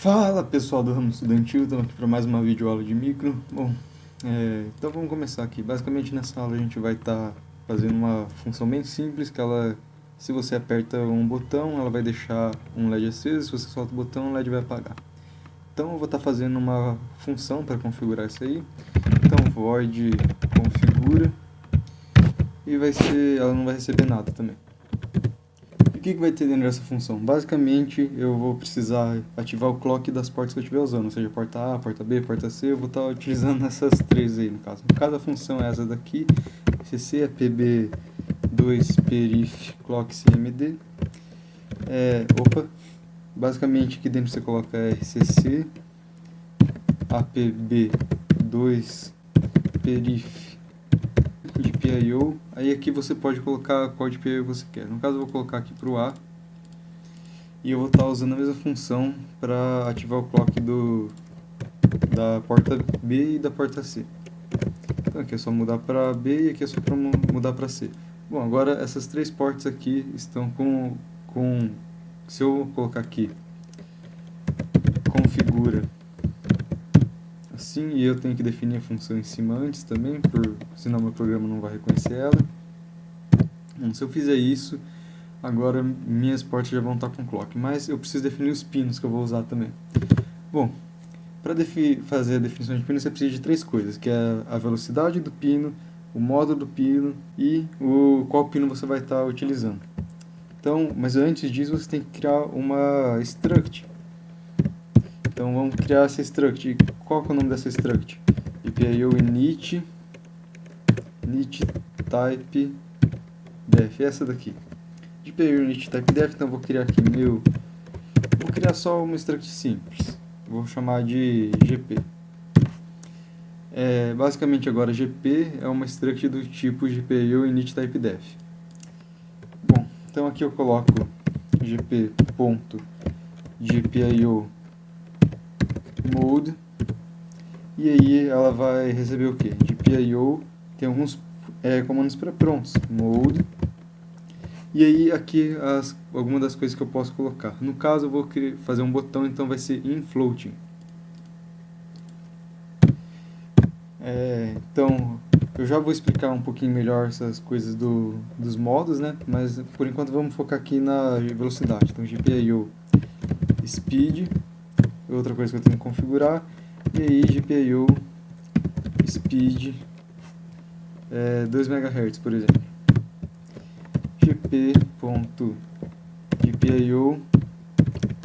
Fala pessoal do ramo estudantil, estamos aqui para mais uma videoaula de micro. Bom, então vamos começar aqui. Basicamente nessa aula a gente vai estar fazendo uma função bem simples, que ela, se você aperta um botão, ela vai deixar um LED aceso, se você solta o botão, o LED vai apagar. Então eu vou estar fazendo uma função para configurar isso aí. Então void configura e ela não vai receber nada também. O que vai ter dentro dessa função? Basicamente, eu vou precisar ativar o clock das portas que eu estiver usando, ou seja, porta A, porta B, porta C, eu vou estar utilizando essas três aí no caso. No caso, a função é essa daqui, cc é pb2perif clock cmd. Basicamente aqui dentro você coloca rcc apb2perif de PIO, aí aqui você pode colocar qual de PIO você quer. No caso eu vou colocar aqui para o A, e eu vou estar usando a mesma função para ativar o clock da porta B e da porta C. Então aqui é só mudar para B e aqui é só para mudar para C. Bom, agora essas três portas aqui estão se eu colocar aqui configura assim, e eu tenho que definir a função em cima antes também, senão meu programa não vai reconhecer ela. Bom, se eu fizer isso, agora minhas portas já vão estar com clock, mas eu preciso definir os pinos que eu vou usar também. Bom, para fazer a definição de pino você precisa de três coisas, que é a velocidade do pino, o modo do pino e qual pino você vai estar utilizando. Então, mas antes disso você tem que criar uma struct. Então vamos criar essa struct. Qual que é o nome dessa struct? GPIO init type def, essa daqui. GPIO init type def, então vou criar aqui vou criar só uma struct simples. Vou chamar de GP. Basicamente agora GP é uma struct do tipo GPIO init type def. Bom, então aqui eu coloco gp.gpio mode, e aí ela vai receber o que? GPIO tem alguns comandos pré-prontos, mode, e aí aqui algumas das coisas que eu posso colocar. No caso eu vou fazer um botão, então vai ser infloating. Então eu já vou explicar um pouquinho melhor essas coisas dos modos, né? Mas por enquanto vamos focar aqui na velocidade. Então GPIO speed, outra coisa que eu tenho que configurar, e aí GPIO speed 2 MHz, por exemplo. gp.gpio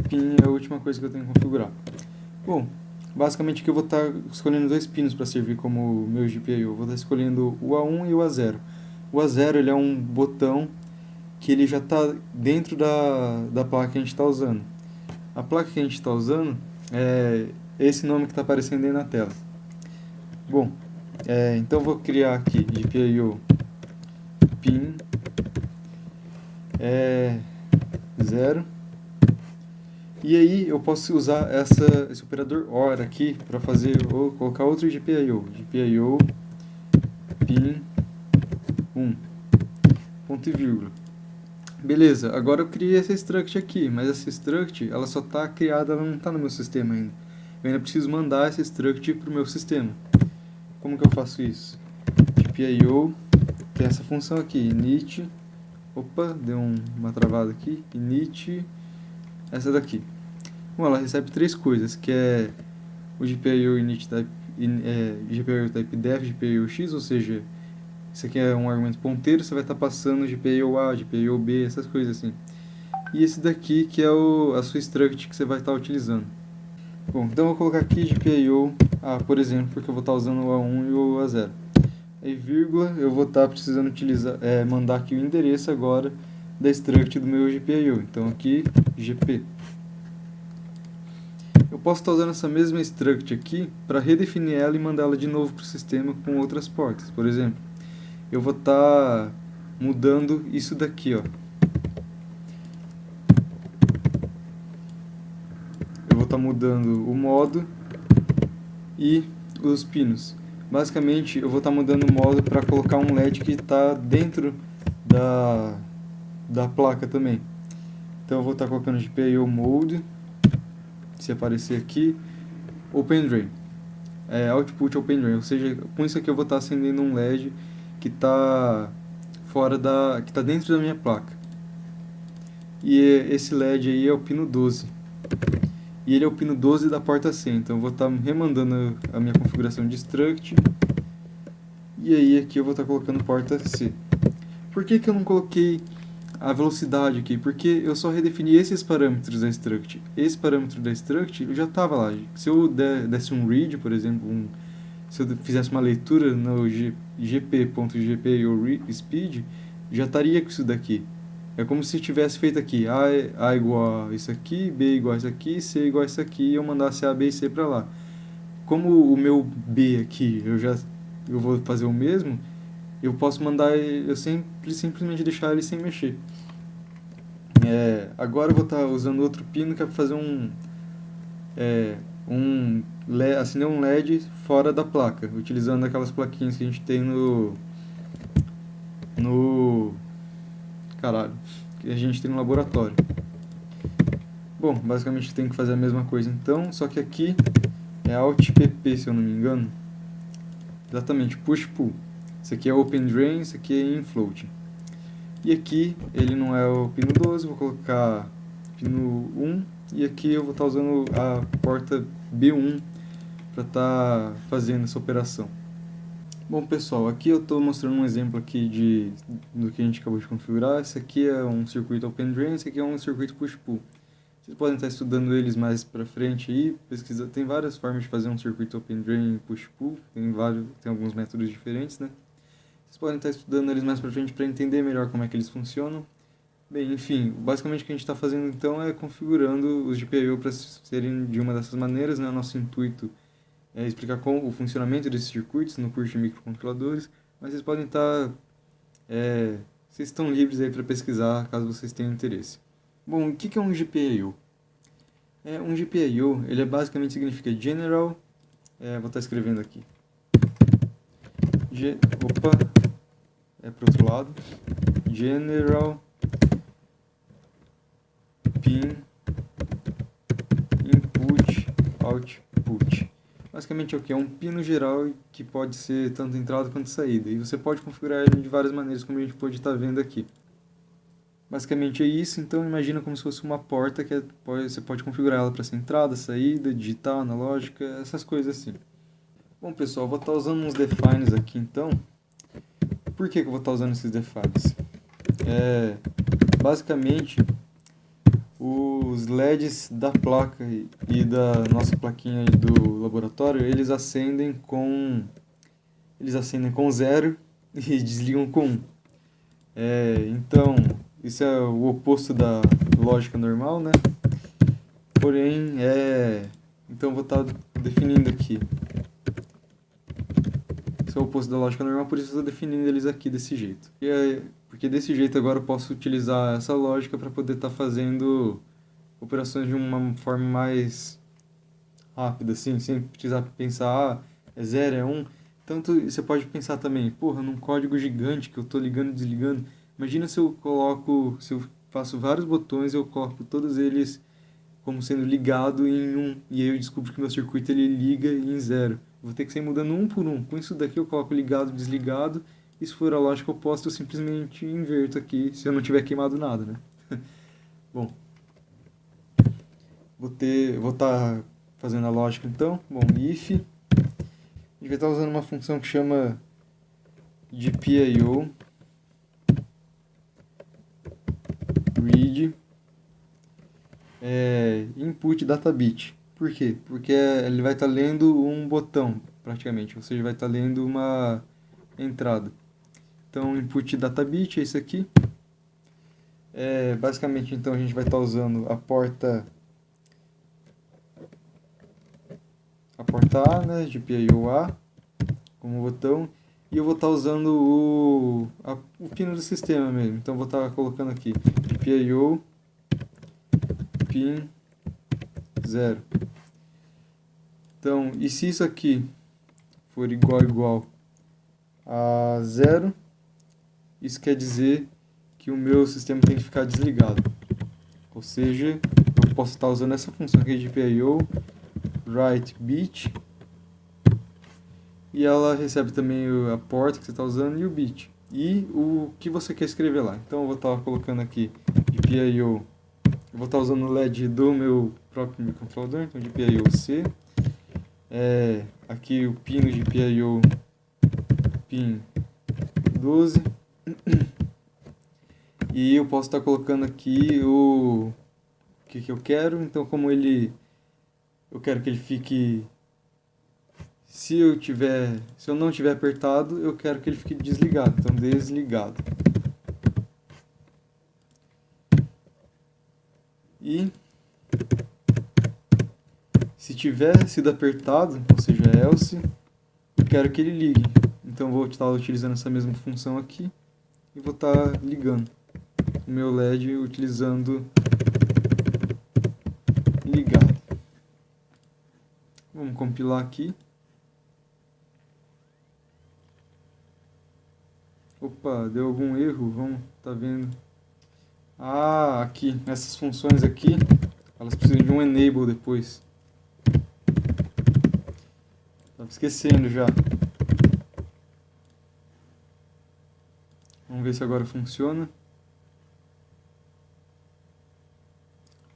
pin é a última coisa que eu tenho que configurar. Bom, basicamente aqui eu vou estar escolhendo dois pinos para servir como meu GPIO. Eu vou estar escolhendo o A1 e o A0. O A0 ele é um botão que ele já está dentro da placa que a gente está usando. A placa que a gente está usando é esse nome que está aparecendo aí na tela. Bom, então eu vou criar aqui GPIO pin 0, e aí eu posso usar esse operador OR aqui para colocar outro GPIO pin 1, ponto e vírgula. Beleza, agora eu criei essa struct aqui, mas essa struct ela só está criada, ela não está no meu sistema ainda. Eu ainda preciso mandar essa struct para o meu sistema. Como que eu faço isso? GPIO tem essa função aqui, init, deu uma travada aqui, init, essa daqui. Bom, ela recebe três coisas, que é o GPIO init type, GPIO type def, GPIO x, ou seja, isso aqui é um argumento ponteiro, você vai estar passando GPIO A, GPIO B, essas coisas assim. E esse daqui que é a sua struct que você vai estar utilizando. Bom, então eu vou colocar aqui GPIO A, por exemplo, porque eu vou estar usando o A1 e o A0. Aí, vírgula, eu vou estar precisando mandar aqui o endereço agora da struct do meu GPIO. Então aqui, GP. Eu posso estar usando essa mesma struct aqui para redefinir ela e mandar ela de novo para o sistema com outras portas. Por exemplo, eu vou estar mudando isso daqui, ó. Eu vou estar mudando o modo e os pinos. Basicamente, eu vou estar mudando o modo para colocar um LED que está dentro da placa também. Então eu vou estar colocando GPIO mode se aparecer aqui, Open Drain. Output Open Drain, ou seja, com isso aqui eu vou estar acendendo um LED que está que está dentro da minha placa. E esse LED aí é o pino 12. E ele é o pino 12 da porta C, então eu vou estar remandando a minha configuração de struct. E aí aqui eu vou estar colocando porta C. Por que eu não coloquei a velocidade aqui? Porque eu só redefini esses parâmetros da struct. Esse parâmetro da struct já estava lá. Se eu desse um read, por exemplo, se eu fizesse uma leitura no gp.gp ou speed, já estaria com isso daqui. É como se tivesse feito aqui A igual a isso aqui, B igual a isso aqui, C igual a isso aqui, e eu mandasse A, B e C para lá. Como o meu B aqui eu vou fazer o mesmo, eu posso mandar eu simplesmente deixar ele sem mexer. Agora eu vou estar usando outro pino que é para fazer acender um LED fora da placa, utilizando aquelas plaquinhas que a gente tem que a gente tem no laboratório. Bom, basicamente tem que fazer a mesma coisa então, só que aqui é Alt PP, se eu não me engano. Exatamente, Push Pull. Esse aqui é Open Drain, esse aqui é Infloat. E aqui ele não é o pino 12, vou colocar pino 1. E aqui eu vou estar usando a porta B1 para estar fazendo essa operação. Bom pessoal, aqui eu estou mostrando um exemplo aqui do que a gente acabou de configurar. Esse aqui é um circuito Open Drain, esse aqui é um circuito Push Pull. Vocês podem estar estudando eles mais para frente aí, tem várias formas de fazer um circuito Open Drain e Push Pull, tem alguns métodos diferentes, né? Vocês podem estar estudando eles mais para frente para entender melhor como é que eles funcionam. Bem, enfim, basicamente o que a gente está fazendo então é configurando os GPIO para serem de uma dessas maneiras, né? O nosso intuito é explicar o funcionamento desses circuitos no curso de microcontroladores, mas vocês podem estar... vocês estão livres aí para pesquisar, caso vocês tenham interesse. Bom, o que é um GPIO? Um GPIO, ele basicamente significa General... vou estar escrevendo aqui. Para outro lado. General Pin Input Output. Basicamente é o que? É um pino geral que pode ser tanto entrada quanto saída. E você pode configurar ele de várias maneiras, como a gente pode estar vendo aqui. Basicamente é isso, então imagina como se fosse uma porta que você pode configurar ela para ser entrada, saída, digital, analógica, essas coisas assim. Bom pessoal, eu vou estar usando uns defines aqui então. Por que eu vou estar usando esses defines? Basicamente, os LEDs da placa e da nossa plaquinha do laboratório, eles acendem com 0 e desligam com 1. Então, isso é o oposto da lógica normal, né? Porém, então eu vou estar definindo aqui. Isso é o oposto da lógica normal, por isso eu estou definindo eles aqui desse jeito. Porque desse jeito agora eu posso utilizar essa lógica para poder estar fazendo operações de uma forma mais rápida, assim, sem precisar pensar, é 0, é 1. Tanto você pode pensar também, porra, num código gigante que eu estou ligando e desligando. Imagina se eu faço vários botões e eu coloco todos eles como sendo ligado em 1, e aí eu descubro que meu circuito ele liga em 0. Vou ter que sair mudando um por um. Com isso daqui eu coloco ligado, desligado, e se for a lógica oposta eu simplesmente inverto aqui, se eu não tiver queimado nada, né? Bom, vou estar fazendo a lógica então. Bom, if, a gente vai estar usando uma função que chama GPIO read input data bit. Por quê? Porque ele vai estar lendo um botão, praticamente, ou seja, vai estar lendo uma entrada. Então, input data bit é isso aqui. Basicamente, então, a gente vai estar usando a porta A, né, GPIO A, como botão, e eu vou estar usando o pino do sistema mesmo. Então, vou estar colocando aqui GPIO pin 0. Então, e se isso aqui for igual a 0, isso quer dizer que o meu sistema tem que ficar desligado. Ou seja, eu posso estar usando essa função aqui de GPIO, write bit, e ela recebe também a porta que você está usando e o bit, e o que você quer escrever lá. Então eu vou estar colocando aqui GPIO, eu vou estar usando o LED do meu próprio microcontrolador, então GPIO C, aqui o pino GPIO pin 12, e eu posso estar colocando aqui o que eu quero. Então, como eu quero que ele fique, se eu não tiver apertado, eu quero que ele fique desligado, então desligado. E se tiver sido apertado, ou seja, else, eu quero que ele ligue. Então vou estar utilizando essa mesma função aqui e vou estar ligando o meu LED utilizando ligado. Vamos compilar aqui. Opa, deu algum erro, vamos, tá vendo? Ah, aqui, essas funções aqui, elas precisam de um enable depois. Tava esquecendo já. Vamos ver se agora funciona.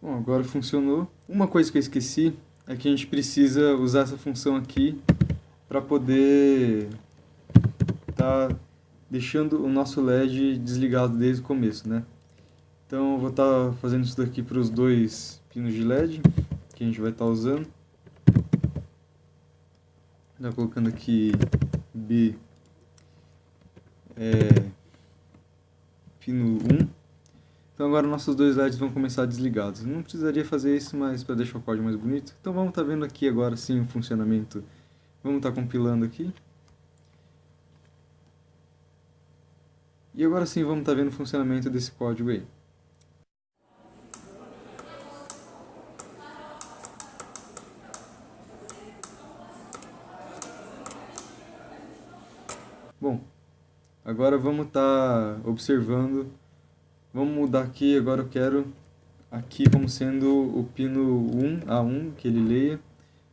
Bom, agora funcionou. Uma coisa que eu esqueci é que a gente precisa usar essa função aqui para poder estar deixando o nosso LED desligado desde o começo, né? Então eu vou estar fazendo isso daqui para os dois pinos de LED que a gente vai estar usando. Estou colocando aqui B pino 1. Então agora nossos dois LEDs vão começar desligados. Não precisaria fazer isso, mas para deixar o código mais bonito. Então vamos estar vendo aqui agora sim o funcionamento. Vamos estar compilando aqui. E agora sim vamos estar vendo o funcionamento desse código aí. Bom, agora vamos estar observando. Vamos mudar aqui, agora eu quero aqui como sendo o pino 1, A1, que ele leia,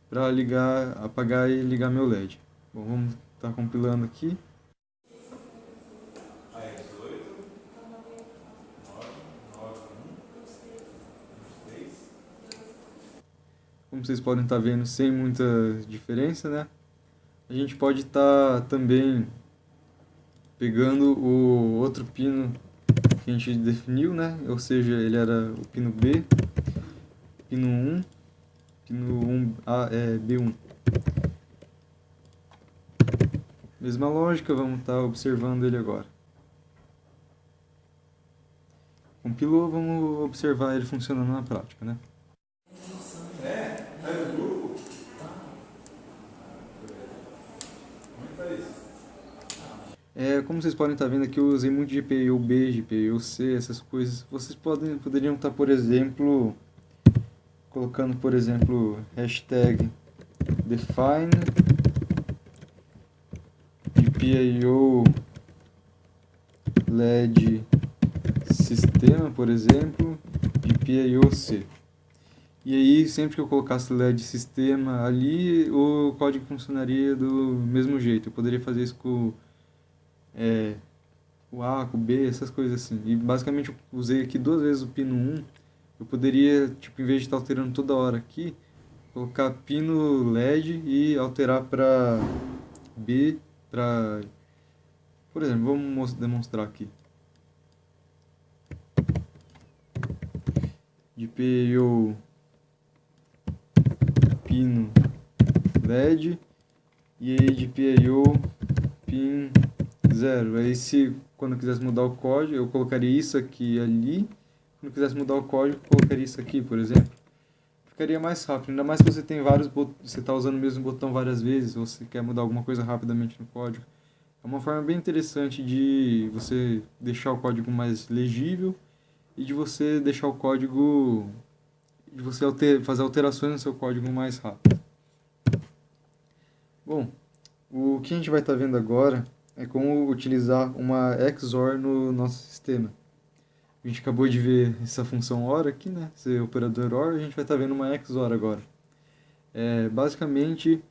para ligar, apagar e ligar meu LED. Bom, vamos estar compilando aqui. Como vocês podem estar vendo, sem muita diferença, né? A gente pode estar também pegando o outro pino que a gente definiu, né? Ou seja, ele era o pino B, pino 1, pino 1, B1. Mesma lógica, vamos estar observando ele agora. Compilou, vamos observar ele funcionando na prática, né? Como vocês podem estar vendo aqui, eu usei muito GPIO B, GPIO C, essas coisas. Vocês poderiam estar, por exemplo, colocando, por exemplo, hashtag define GPIO LED sistema, por exemplo, GPIO C. E aí, sempre que eu colocasse LED sistema ali, o código funcionaria do mesmo jeito. Eu poderia fazer isso com o A, com o B, essas coisas assim. E basicamente eu usei aqui duas vezes o pino 1. Eu poderia, tipo, em vez de estar alterando toda hora aqui, colocar pino LED e alterar para B, para... Por exemplo, vamos demonstrar aqui. GPIO pino LED e aí GPIO pin 0. Aí se quando eu quisesse mudar o código, eu colocaria isso aqui ali. Quando eu quisesse mudar o código, eu colocaria isso aqui, por exemplo. Ficaria mais rápido, ainda mais se você tem você está usando o mesmo botão várias vezes, ou você quer mudar alguma coisa rapidamente no código. É uma forma bem interessante de você deixar o código mais legível e de você deixar o código, de você fazer alterações no seu código mais rápido. Bom, o que a gente vai estar vendo agora é como utilizar uma XOR no nosso sistema. a gente acabou de ver essa função OR aqui, né? Esse operador OR, a gente vai estar vendo uma XOR agora. Basicamente,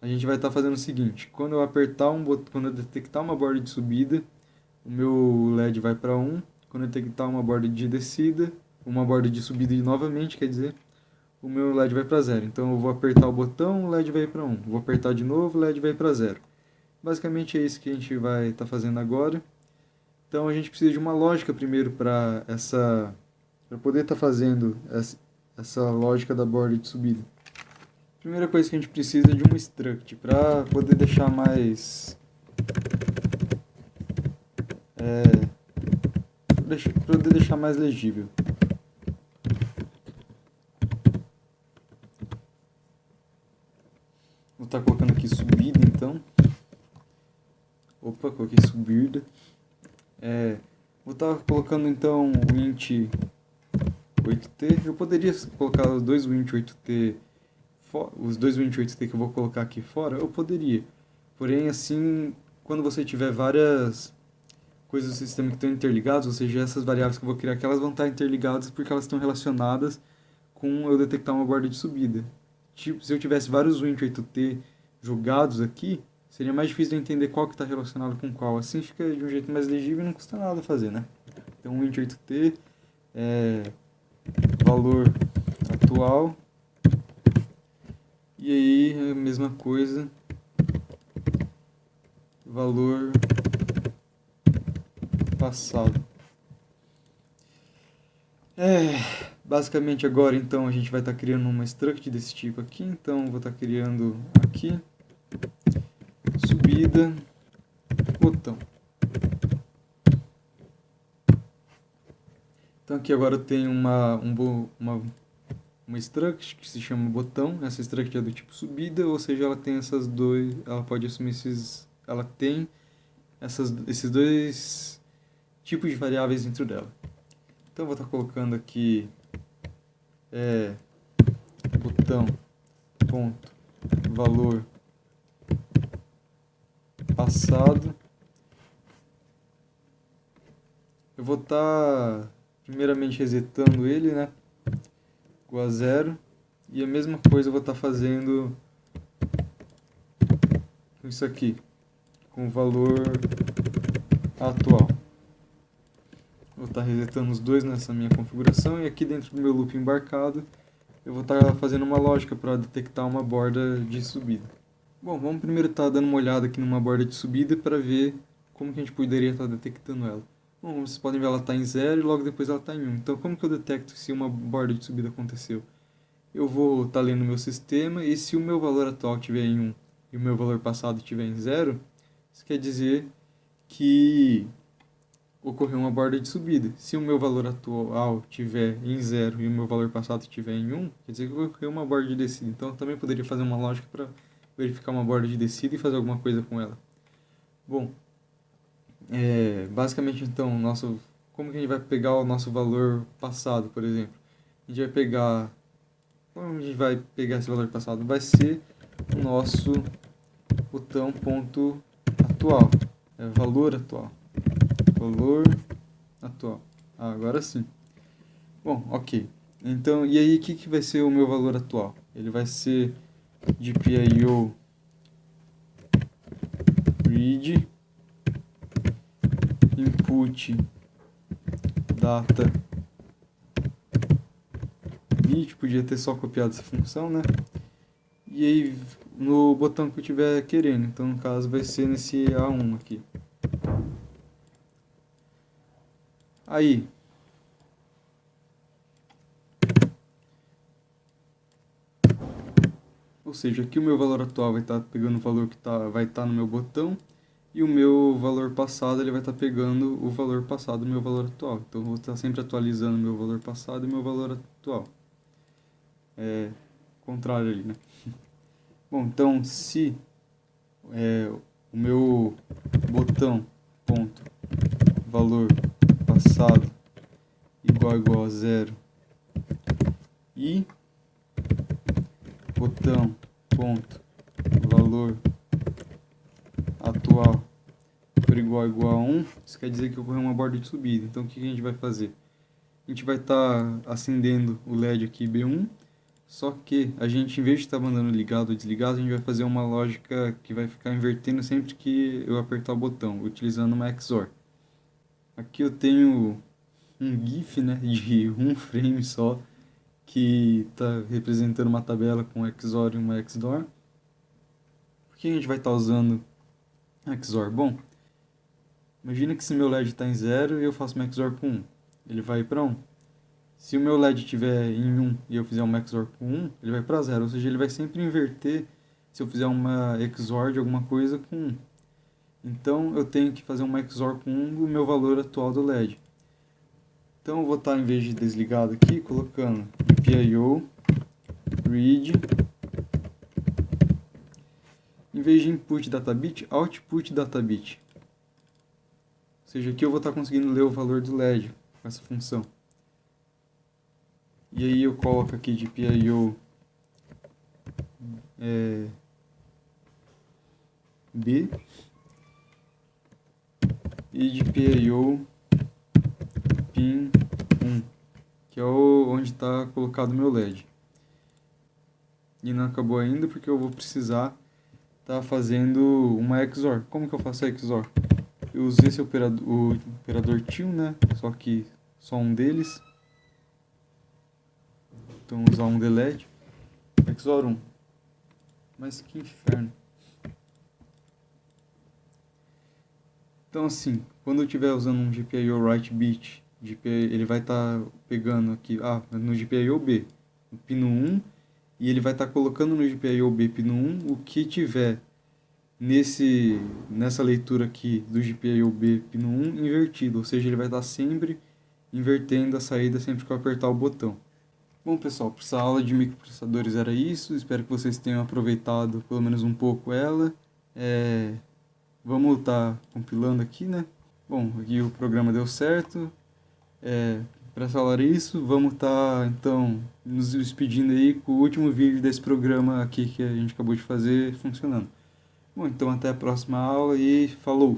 a gente vai estar fazendo o seguinte: quando eu apertar quando eu detectar uma borda de subida, o meu LED vai para 1. Quando eu detectar uma borda de descida, uma borda de subida novamente, quer dizer, o meu LED vai para 0. Então eu vou apertar o botão, o LED vai para 1. Vou apertar de novo, o LED vai para 0. Basicamente é isso que a gente vai estar fazendo agora. Então a gente precisa de uma lógica primeiro para poder estar fazendo essa lógica da borda de subida. Primeira coisa que a gente precisa é de um struct para poder deixar mais poder deixar mais legível. Vou estar colocando aqui subida então. Opa, coloquei subida. Vou estar colocando então o int 8t. Eu poderia colocar os dois int 8t que eu vou colocar aqui fora, eu poderia. Porém, assim, quando você tiver várias coisas do sistema que estão interligadas, ou seja, essas variáveis que eu vou criar aqui, elas vão estar interligadas porque elas estão relacionadas com eu detectar uma borda de subida. Tipo, se eu tivesse vários int 8t jogados aqui, seria mais difícil de entender qual que está relacionado com qual. Assim fica de um jeito mais legível e não custa nada fazer, né? Então, int 8t valor atual. E aí, a mesma coisa, valor passado. Basicamente agora então a gente vai estar criando uma struct desse tipo aqui. Então vou estar criando aqui subida, botão. Então aqui agora eu tenho uma struct que se chama botão. Essa struct é do tipo subida, ou seja, ela tem ela pode assumir ela tem esses dois tipos de variáveis dentro dela. Então eu vou estar colocando aqui botão ponto valor passado. Eu vou estar primeiramente resetando ele, né? Igual a 0. E a mesma coisa eu vou estar fazendo com isso aqui, com o valor atual. Vou estar resetando os dois nessa minha configuração, e aqui dentro do meu loop embarcado eu vou estar fazendo uma lógica para detectar uma borda de subida. Bom, vamos primeiro estar dando uma olhada aqui numa borda de subida para ver como que a gente poderia estar detectando ela. Bom, vocês podem ver ela está em 0 e logo depois ela está em 1. Então como que eu detecto se uma borda de subida aconteceu? Eu vou estar lendo o meu sistema, e se o meu valor atual estiver em 1 e o meu valor passado estiver em 0, isso quer dizer que ocorreu uma borda de subida. Se o meu valor atual estiver em 0 e o meu valor passado estiver em 1, quer dizer que ocorreu uma borda de descida. Então eu também poderia fazer uma lógica para verificar uma borda de descida e fazer alguma coisa com ela. Bom, basicamente então, como que a gente vai pegar o nosso valor passado, por exemplo? A gente vai pegar... Como a gente vai pegar esse valor passado? Vai ser o nosso botão ponto atual. Valor atual. Valor atual. Agora sim. Bom, ok. Então, e aí o que vai ser o meu valor atual? Ele vai ser GPIO read input data bit, podia ter só copiado essa função, né? E aí no botão que eu estiver querendo, então no caso vai ser nesse A1 aqui. Aí, ou seja, aqui o meu valor atual vai estar pegando o valor que vai estar no meu botão, e o meu valor passado ele vai estar pegando o valor passado do meu valor atual. Então eu vou estar sempre atualizando o meu valor passado e meu valor atual. Contrário ali, né? Bom, então se o meu botão ponto valor passado igual a 0 e botão ponto valor atual for igual a 1, isso quer dizer que ocorreu uma borda de subida. Então o que a gente vai fazer? a gente vai estar acendendo o LED aqui B1, só que a gente, em vez de estar mandando ligado ou desligado, a gente vai fazer uma lógica que vai ficar invertendo sempre que eu apertar o botão, utilizando uma XOR. Aqui eu tenho um GIF, né, de um frame só, que está representando uma tabela com XOR e uma XDOR. Por que a gente vai estar usando XOR? Bom, imagina que se meu LED está em 0 e eu faço uma XOR com 1, ele vai para 1. Se o meu LED estiver em 1 e eu fizer uma XOR com 1, ele vai para 0, ou seja, ele vai sempre inverter se eu fizer uma XOR de alguma coisa com 1. Então eu tenho que fazer uma XOR com 1 do meu valor atual do LED. Então eu vou estar, em vez de desligado aqui, colocando GPIO read, em vez de input databit, output databit. Ou seja, aqui eu vou estar conseguindo ler o valor do LED com essa função. E aí eu coloco aqui GPIO B e GPIO pin 1, que é onde está colocado o meu LED. E não acabou ainda porque eu vou precisar estar fazendo uma XOR. Como que eu faço a XOR? Eu usei esse operador, o operador till, né? Só que só um deles. Então usar um delete. XOR 1. Mas que inferno. Então assim, quando eu estiver usando um GPIO write bit, ele vai estar pegando aqui, no GPIO B, no pino 1, e ele vai estar colocando no GPIO B pino 1 o que tiver nessa leitura aqui do GPIO B pino 1 invertido, ou seja, ele vai estar sempre invertendo a saída sempre que eu apertar o botão. Bom pessoal, para essa aula de microprocessadores era isso, espero que vocês tenham aproveitado pelo menos um pouco ela. Vamos estar compilando aqui, né? Bom, aqui o programa deu certo. Para falar isso, vamos estar então nos despedindo aí com o último vídeo desse programa aqui que a gente acabou de fazer funcionando. Bom, então até a próxima aula e falou!